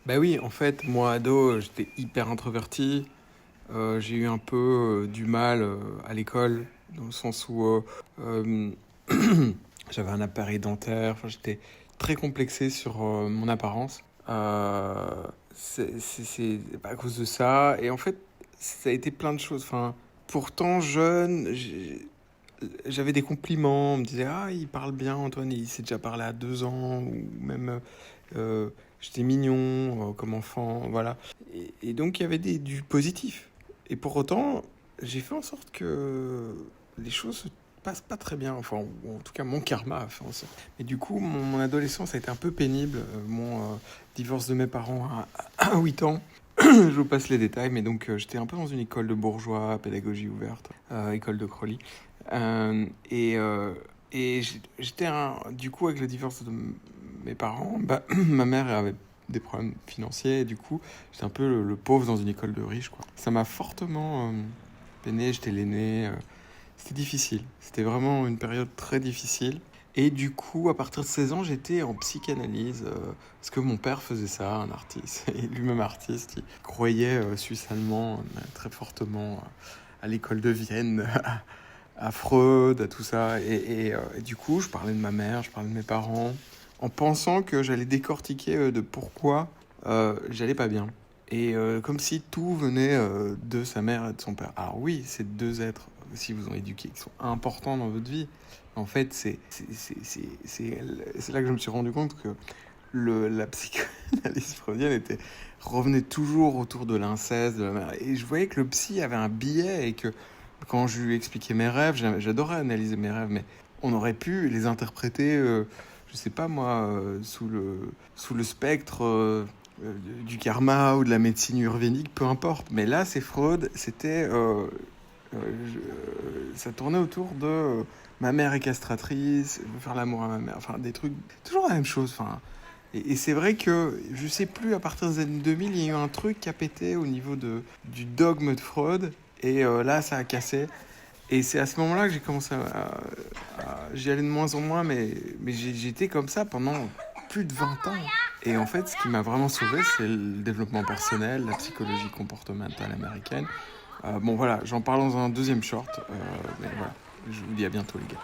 Bah oui, en fait, moi, ado, j'étais hyper introverti. J'ai eu un peu du mal à l'école, dans le sens où euh, j'avais un appareil dentaire. Enfin, j'étais très complexé sur mon apparence. C'est à cause de ça. Et en fait, ça a été plein de choses. Enfin, pourtant, jeune, j'avais des compliments. On me disait, ah, il parle bien, Antoine, il s'est déjà parlé à 2 ans. Ou même, euh, j'étais mignon comme enfant. Voilà. Et donc, il y avait du positif. Et pour autant, j'ai fait en sorte que les choses se passent pas très bien. Enfin, ou en tout cas, mon karma a fait en sorte. Et du coup, mon adolescence a été un peu pénible. Mon divorce de mes parents à 8 ans. Je vous passe les détails, mais donc j'étais un peu dans une école de bourgeois, pédagogie ouverte, école de Crowley. Et j'étais du coup avec le divorce de mes parents, bah, ma mère avait des problèmes financiers et du coup j'étais un peu le pauvre dans une école de riches quoi. Ça m'a fortement peiné, j'étais l'aîné, c'était difficile, c'était vraiment une période très difficile. Et du coup, à partir de 16 ans, j'étais en psychanalyse, parce que mon père faisait ça, un artiste, et lui-même artiste, il croyait suisse-allemand très fortement à l'école de Vienne, à Freud, à tout ça. Et du coup, je parlais de ma mère, je parlais de mes parents, en pensant que j'allais décortiquer de pourquoi j'allais pas bien. Et comme si tout venait de sa mère et de son père. Alors oui, c'est deux êtres, si vous ont éduqué, qui sont importants dans votre vie. En fait, c'est là que je me suis rendu compte que la psychanalyse freudienne revenait toujours autour de l'inceste, de la mère. Et je voyais que le psy avait un biais et que quand je lui expliquais mes rêves, j'adorais analyser mes rêves, mais on aurait pu les interpréter, je sais pas moi, sous le spectre du karma ou de la médecine urvénique, peu importe. Mais là, c'est Freud, c'était. Ça tournait autour de ma mère est castratrice, je veux faire l'amour à ma mère, enfin des trucs, toujours la même chose. Enfin, et c'est vrai que je sais plus, à partir des années 2000, il y a eu un truc qui a pété au niveau du dogme de Freud, et là ça a cassé. Et c'est à ce moment-là que j'ai commencé j'y allais de moins en moins, mais j'étais comme ça pendant plus de 20 ans. Et en fait, ce qui m'a vraiment sauvé, c'est le développement personnel, la psychologie comportementale américaine. Bon voilà, j'en parle dans un deuxième short, mais voilà, je vous dis à bientôt les gars.